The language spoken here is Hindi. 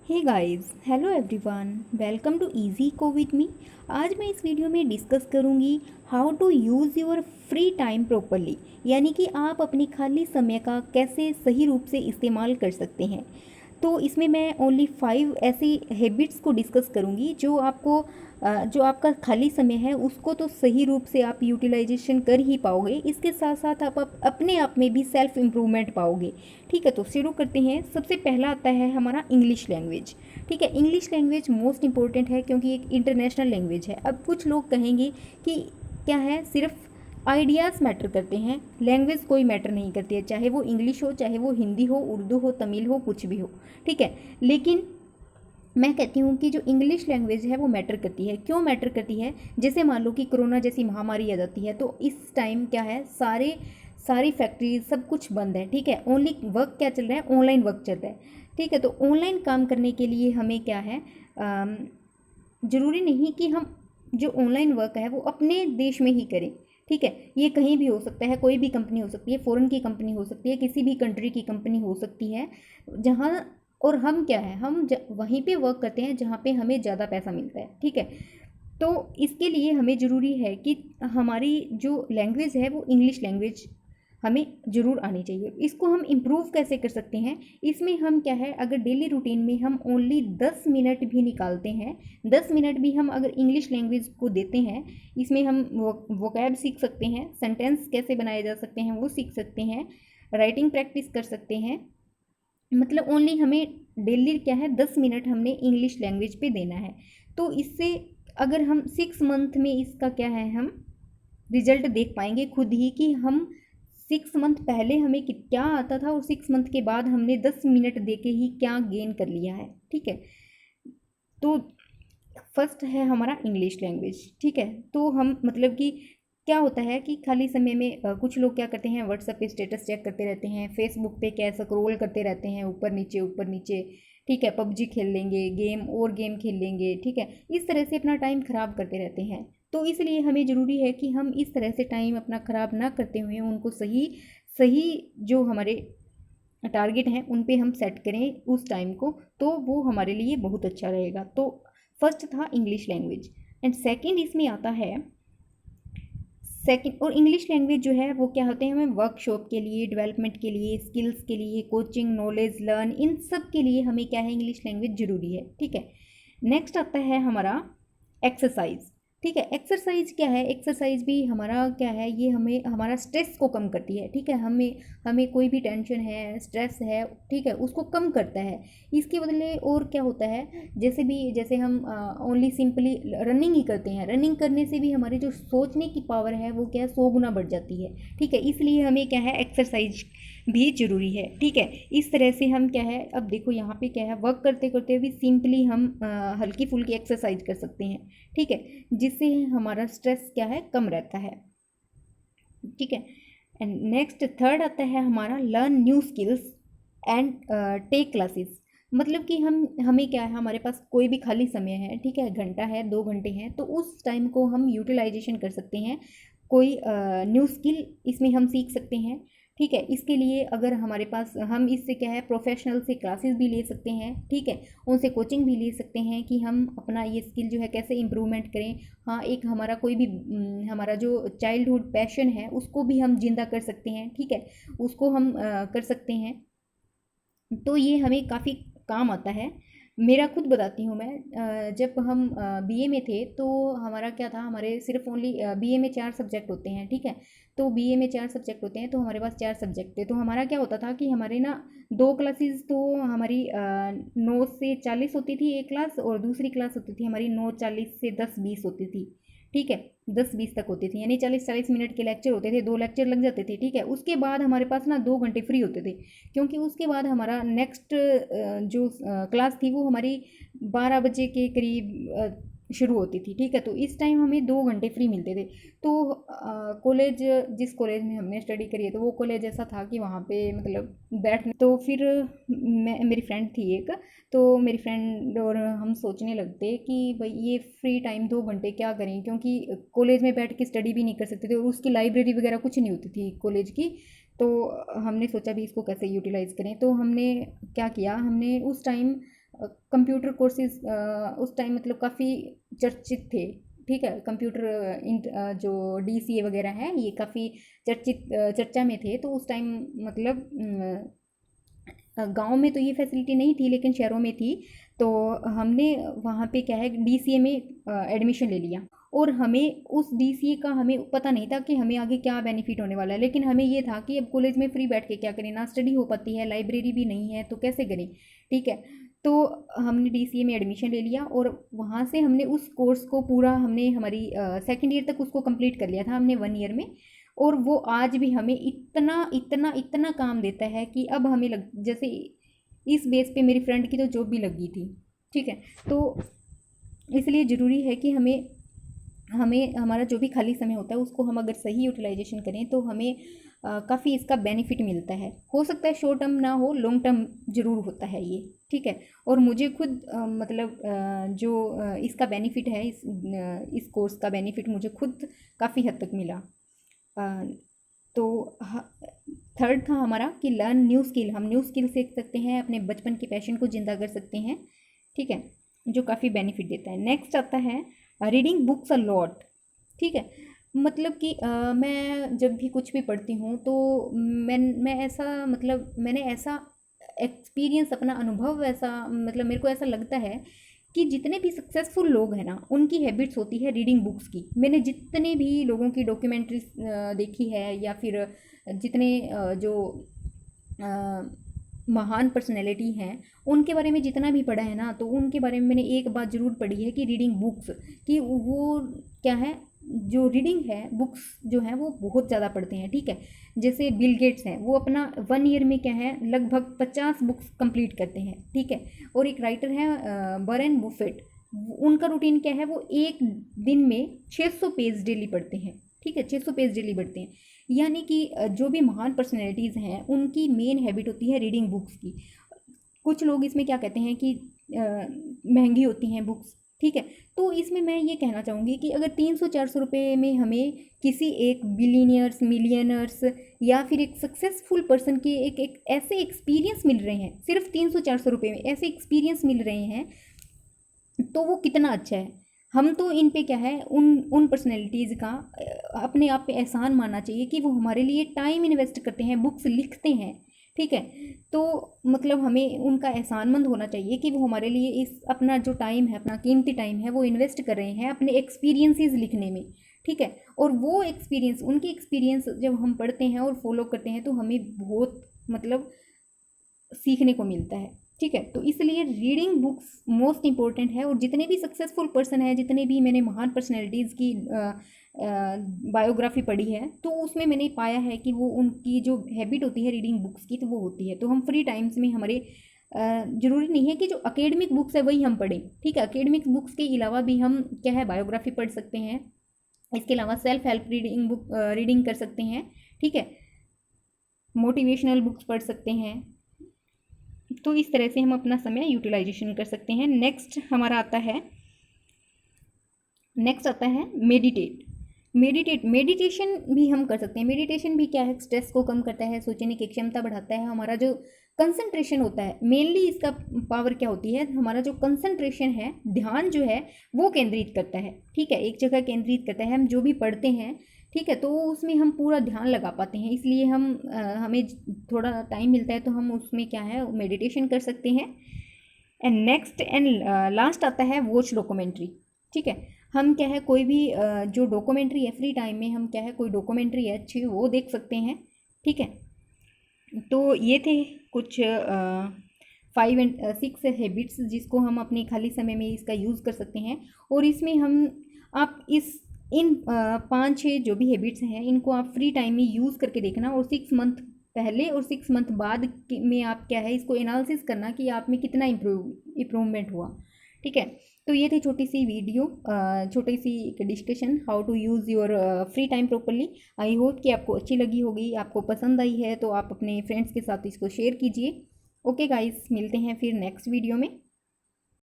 Hey guys, hello everyone, welcome to easy को विद मी। आज मैं इस वीडियो में डिस्कस करूंगी how to use your free time properly, यानी कि आप अपनी खाली समय का कैसे सही रूप से इस्तेमाल कर सकते हैं। तो इसमें मैं ओनली 5 ऐसी हैबिट्स को डिस्कस करूंगी जो आपका खाली समय है उसको तो सही रूप से आप यूटिलाइजेशन कर ही पाओगे। इसके साथ साथ आप अपने आप में भी सेल्फ इम्प्रूवमेंट पाओगे। ठीक है, तो शुरू करते हैं। सबसे पहला आता है हमारा इंग्लिश लैंग्वेज। ठीक है, इंग्लिश लैंग्वेज मोस्ट इंपॉर्टेंट है क्योंकि एक इंटरनेशनल लैंग्वेज है। अब कुछ लोग कहेंगे कि क्या है, सिर्फ आइडियाज़ मैटर करते हैं, लैंग्वेज कोई मैटर नहीं करती है, चाहे वो इंग्लिश हो, चाहे वो हिंदी हो, उर्दू हो, तमिल हो, कुछ भी हो। ठीक है, लेकिन मैं कहती हूँ कि जो इंग्लिश लैंग्वेज है वो मैटर करती है। क्यों मैटर करती है? जैसे मान लो कि कोरोना जैसी महामारी आ जाती है तो इस टाइम क्या है, सारी फैक्ट्री सब कुछ बंद है। ठीक है, ओनली वर्क क्या चल रहा है, ऑनलाइन वर्क चल रहा है। ठीक है, तो ऑनलाइन काम करने के लिए हमें क्या है, ज़रूरी नहीं कि हम जो ऑनलाइन वर्क है वो अपने देश में ही करें। ठीक है, ये कहीं भी हो सकता है, कोई भी कंपनी हो सकती है, फॉरेन की कंपनी हो सकती है, किसी भी कंट्री की कंपनी हो सकती है जहाँ। और हम क्या है, हम वहीं पे वर्क करते हैं जहाँ पे हमें ज़्यादा पैसा मिलता है। ठीक है, तो इसके लिए हमें ज़रूरी है कि हमारी जो लैंग्वेज है वो इंग्लिश लैंग्वेज हमें ज़रूर आनी चाहिए। इसको हम इम्प्रूव कैसे कर सकते हैं? इसमें हम क्या है, अगर डेली रूटीन में हम ओनली 10 मिनट भी निकालते हैं, 10 मिनट भी हम अगर इंग्लिश लैंग्वेज को देते हैं, इसमें हम वोकैब सीख सकते हैं, सेंटेंस कैसे बनाए जा सकते हैं वो सीख सकते हैं, राइटिंग प्रैक्टिस कर सकते हैं। मतलब ओनली हमें डेली क्या है, 10 मिनट हमने इंग्लिश लैंग्वेज पे देना है। तो इससे अगर हम 6 मंथ में इसका क्या है, हम रिजल्ट देख पाएंगे खुद ही कि हम 6 मंथ पहले हमें क्या आता था और 6 मंथ के बाद हमने 10 मिनट दे के ही क्या गेन कर लिया है। ठीक है, तो फर्स्ट है हमारा इंग्लिश लैंग्वेज। ठीक है, तो हम मतलब कि क्या होता है कि खाली समय में कुछ लोग क्या करते हैं, व्हाट्सएप पे स्टेटस चेक करते रहते हैं, फेसबुक पे क्या स्क्रॉल करते रहते हैं, ऊपर नीचे ऊपर नीचे। ठीक है, पबजी खेल लेंगे, गेम खेल लेंगे। ठीक है, इस तरह से अपना टाइम ख़राब करते रहते हैं। तो इसलिए हमें ज़रूरी है कि हम इस तरह से टाइम अपना ख़राब ना करते हुए उनको सही सही जो हमारे टारगेट हैं उन पे हम सेट करें उस टाइम को, तो वो हमारे लिए बहुत अच्छा रहेगा। तो फर्स्ट था इंग्लिश लैंग्वेज। एंड सेकंड इसमें आता है, सेकंड और इंग्लिश लैंग्वेज जो है वो क्या होते हैं, हमें वर्कशॉप के लिए, डेवलपमेंट के लिए, स्किल्स के लिए, कोचिंग, नॉलेज लर्न, इन सब के लिए हमें क्या है, इंग्लिश लैंग्वेज ज़रूरी है। ठीक है, नेक्स्ट आता है हमारा एक्सरसाइज। ठीक है, एक्सरसाइज क्या है, एक्सरसाइज भी हमारा क्या है, ये हमें हमारा स्ट्रेस को कम करती है। ठीक है, हमें हमें कोई भी टेंशन है, स्ट्रेस है, ठीक है, उसको कम करता है। इसके बदले और क्या होता है, जैसे हम ओनली सिंपली रनिंग ही करते हैं, रनिंग करने से भी हमारी जो सोचने की पावर है वो क्या है, 100 गुना बढ़ जाती है। ठीक है, इसलिए हमें क्या है, एक्सरसाइज भी ज़रूरी है। ठीक है, इस तरह से हम क्या है, अब देखो यहाँ पे क्या है, वर्क करते करते भी सिंपली हम हल्की फुल्की एक्सरसाइज कर सकते हैं। ठीक है, जिससे हमारा स्ट्रेस क्या है, कम रहता है। ठीक है, एंड नेक्स्ट थर्ड आता है हमारा learn new skills and take classes. मतलब कि हमें क्या है, हमारे पास कोई भी खाली समय है, ठीक है, घंटा है, 2 घंटे हैं, तो उस टाइम को हम यूटिलाइजेशन कर सकते हैं। कोई न्यू स्किल इसमें हम सीख सकते हैं। ठीक है, इसके लिए अगर हमारे पास, हम इससे क्या है, प्रोफेशनल से क्लासेस भी ले सकते हैं। ठीक है, उनसे कोचिंग भी ले सकते हैं कि हम अपना ये स्किल जो है कैसे इम्प्रूवमेंट करें। हाँ, एक हमारा कोई भी हमारा जो चाइल्डहुड पैशन है उसको भी हम जिंदा कर सकते हैं। ठीक है, उसको हम कर सकते हैं, तो ये हमें काफ़ी काम आता है। मेरा खुद बताती हूँ मैं, जब हम बीए में थे तो हमारा क्या था, हमारे सिर्फ ओनली बीए में 4 सब्जेक्ट होते हैं। ठीक है, तो बीए में 4 सब्जेक्ट होते हैं, तो हमारे पास 4 सब्जेक्ट थे। तो हमारा क्या होता था कि हमारे ना 2 क्लासेस तो हमारी 9 से 40 होती थी एक क्लास, और दूसरी क्लास होती थी हमारी 9:40 से 10:20 होती थी। ठीक है, 10:20 तक होती थी, यानी 40-40 मिनट के लेक्चर होते थे, 2 लेक्चर लग जाते थे। ठीक है, उसके बाद हमारे पास ना 2 घंटे फ्री होते थे, क्योंकि उसके बाद हमारा नेक्स्ट जो क्लास थी वो हमारी 12 बजे के करीब शुरू होती थी। ठीक है, तो इस टाइम हमें 2 घंटे फ्री मिलते थे। तो कॉलेज, जिस कॉलेज में हमने स्टडी करी है, तो वो कॉलेज ऐसा था कि वहाँ पे मतलब बैठ, तो फिर मेरी फ्रेंड थी एक, तो मेरी फ्रेंड और हम सोचने लगते कि भाई ये फ्री टाइम 2 घंटे क्या करें, क्योंकि कॉलेज में बैठ के स्टडी भी नहीं कर सकते थे, और उसकी लाइब्रेरी वगैरह कुछ नहीं होती थी कॉलेज की। तो हमने सोचा भी इसको कैसे यूटिलाइज़ करें, तो हमने क्या किया, हमने उस टाइम कंप्यूटर कोर्सेज उस टाइम मतलब काफ़ी चर्चित थे, ठीक है। कंप्यूटर जो DCA वगैरह हैं ये काफ़ी चर्चा में थे। तो उस टाइम मतलब गांव में तो ये फैसिलिटी नहीं थी लेकिन शहरों में थी। तो हमने वहाँ पे क्या है DCA में एडमिशन ले लिया, और हमें उस DCA का हमें पता नहीं था कि हमें आगे क्या बेनिफिट होने वाला है। लेकिन हमें ये था कि अब कॉलेज में फ्री बैठ के क्या करें, ना स्टडी हो पाती है, लाइब्रेरी भी नहीं है, तो कैसे करें, ठीक है। तो हमने DCA में एडमिशन ले लिया और वहाँ से हमने उस कोर्स को पूरा हमने हमारी सेकेंड ईयर तक उसको कंप्लीट कर लिया था हमने 1 ईयर में। और वो आज भी हमें इतना इतना इतना काम देता है कि अब हमें जैसे इस बेस पे मेरी फ्रेंड की तो जॉब भी लगी थी, ठीक है। तो इसलिए ज़रूरी है कि हमें हमें हमारा जो भी खाली समय होता है उसको हम अगर सही यूटिलाइजेशन करें तो हमें काफ़ी इसका बेनिफिट मिलता है। हो सकता है शॉर्ट टर्म ना हो, लॉन्ग टर्म ज़रूर होता है ये, ठीक है। और मुझे खुद मतलब जो इसका बेनिफिट है, इस कोर्स का बेनिफिट मुझे खुद काफ़ी हद तक मिला। तो थर्ड था हमारा कि लर्न न्यू स्किल। हम न्यू स्किल सीख सकते हैं, अपने बचपन के पैशन को ज़िंदा कर सकते हैं, ठीक है, जो काफ़ी बेनिफिट देता है। नेक्स्ट आता है रीडिंग बुक्स अ लॉट, ठीक है। मतलब कि मैं जब भी कुछ भी पढ़ती हूँ तो मैं ऐसा मतलब मैंने ऐसा एक्सपीरियंस, अपना अनुभव ऐसा मतलब मेरे को ऐसा लगता है कि जितने भी सक्सेसफुल लोग हैं ना उनकी हैबिट्स होती है रीडिंग बुक्स की। मैंने जितने भी लोगों की डॉक्यूमेंट्रीज देखी है या फिर जितने जो महान पर्सनैलिटी हैं उनके बारे में जितना भी पढ़ा है ना, तो उनके बारे में मैंने एक बात ज़रूर पढ़ी है कि रीडिंग बुक्स, कि वो क्या है, जो रीडिंग है बुक्स जो हैं वो बहुत ज़्यादा पढ़ते हैं, ठीक है। जैसे बिल गेट्स हैं, वो अपना 1 ईयर में क्या है लगभग 50 बुक्स कंप्लीट करते हैं, ठीक है। और एक राइटर है वॉरेन बफेट, उनका रूटीन क्या है, वो एक दिन में 600 पेज डेली पढ़ते हैं, ठीक है, 600 पेज डेली पढ़ते हैं। यानी कि जो भी महान पर्सनैलिटीज़ हैं उनकी मेन हैबिट होती है रीडिंग बुक्स की। कुछ लोग इसमें क्या कहते हैं कि महंगी होती हैं बुक्स, ठीक है। तो इसमें मैं ये कहना चाहूँगी कि अगर 300-400 रुपये में हमें किसी एक बिलीनियर्स, मिलियनर्स या फिर एक सक्सेसफुल पर्सन के एक ऐसे एक्सपीरियंस मिल रहे हैं, सिर्फ 300-400 रुपये में ऐसे एक्सपीरियंस मिल रहे हैं, तो वो कितना अच्छा है। हम तो इन पे क्या है उन पर्सनैलिटीज़ का अपने आप पे एहसान मानना चाहिए कि वो हमारे लिए टाइम इन्वेस्ट करते हैं, बुक्स लिखते हैं, ठीक है। तो मतलब हमें उनका एहसानमंद होना चाहिए कि वो हमारे लिए इस अपना जो टाइम है, अपना कीमती टाइम है, वो इन्वेस्ट कर रहे हैं अपने एक्सपीरियंसेस लिखने में, ठीक है। और वो एक्सपीरियंस, उनकी एक्सपीरियंस जब हम पढ़ते हैं और फॉलो करते हैं तो हमें बहुत मतलब सीखने को मिलता है, ठीक है। तो इसलिए रीडिंग बुक्स मोस्ट इंपॉर्टेंट है। और जितने भी सक्सेसफुल पर्सन हैं, जितने भी मैंने महान पर्सनैलिटीज़ की बायोग्राफी पढ़ी है, तो उसमें मैंने पाया है कि वो उनकी जो हैबिट होती है रीडिंग बुक्स की, तो वो होती है। तो हम फ्री टाइम्स में हमारे ज़रूरी नहीं है कि जो अकेडमिक बुक्स है वही हम पढ़ें, ठीक है। अकेडमिक बुक्स के अलावा भी हम क्या है बायोग्राफी पढ़ सकते हैं, इसके अलावा सेल्फ हेल्प रीडिंग कर सकते हैं, ठीक है, मोटिवेशनल बुक्स पढ़ सकते हैं। तो इस तरह से हम अपना समय यूटिलाइजेशन कर सकते हैं। नेक्स्ट आता है मेडिटेशन भी हम कर सकते हैं। मेडिटेशन भी क्या है, स्ट्रेस को कम करता है, सोचने की क्षमता बढ़ाता है, हमारा जो कंसंट्रेशन होता है, मेनली इसका पावर क्या होती है, हमारा जो कंसंट्रेशन है, ध्यान जो है वो केंद्रित करता है, ठीक है, एक जगह केंद्रित करता है। हम जो भी पढ़ते हैं, ठीक है, तो उसमें हम पूरा ध्यान लगा पाते हैं। इसलिए हमें थोड़ा टाइम मिलता है तो हम उसमें क्या है मेडिटेशन कर सकते हैं। एंड नेक्स्ट एंड लास्ट आता है वॉच डॉक्यूमेंट्री, ठीक है। हम क्या है कोई भी जो डॉक्यूमेंट्री है फ्री टाइम में, हम क्या है कोई डॉक्यूमेंट्री है अच्छी वो देख सकते हैं, ठीक है। तो ये थे कुछ 5 and 6 हैबिट्स जिसको हम अपने खाली समय में इसका यूज़ कर सकते हैं। और इसमें आप इन 5-6 जो भी हैबिट्स हैं इनको आप फ्री टाइम में यूज़ करके देखना, और 6 मंथ पहले और 6 मंथ बाद में आप क्या है इसको एनालिसिस करना कि आप में कितना इम्प्रूवमेंट हुआ, ठीक है। तो ये थी छोटी सी वीडियो, छोटी सी discussion how to use your free time properly. I hope कि आपको अच्छी लगी होगी, आपको पसंद आई है तो आप अपने फ्रेंड्स के साथ इसको शेयर कीजिए। ओके गाइस, मिलते हैं फिर नेक्स्ट वीडियो में।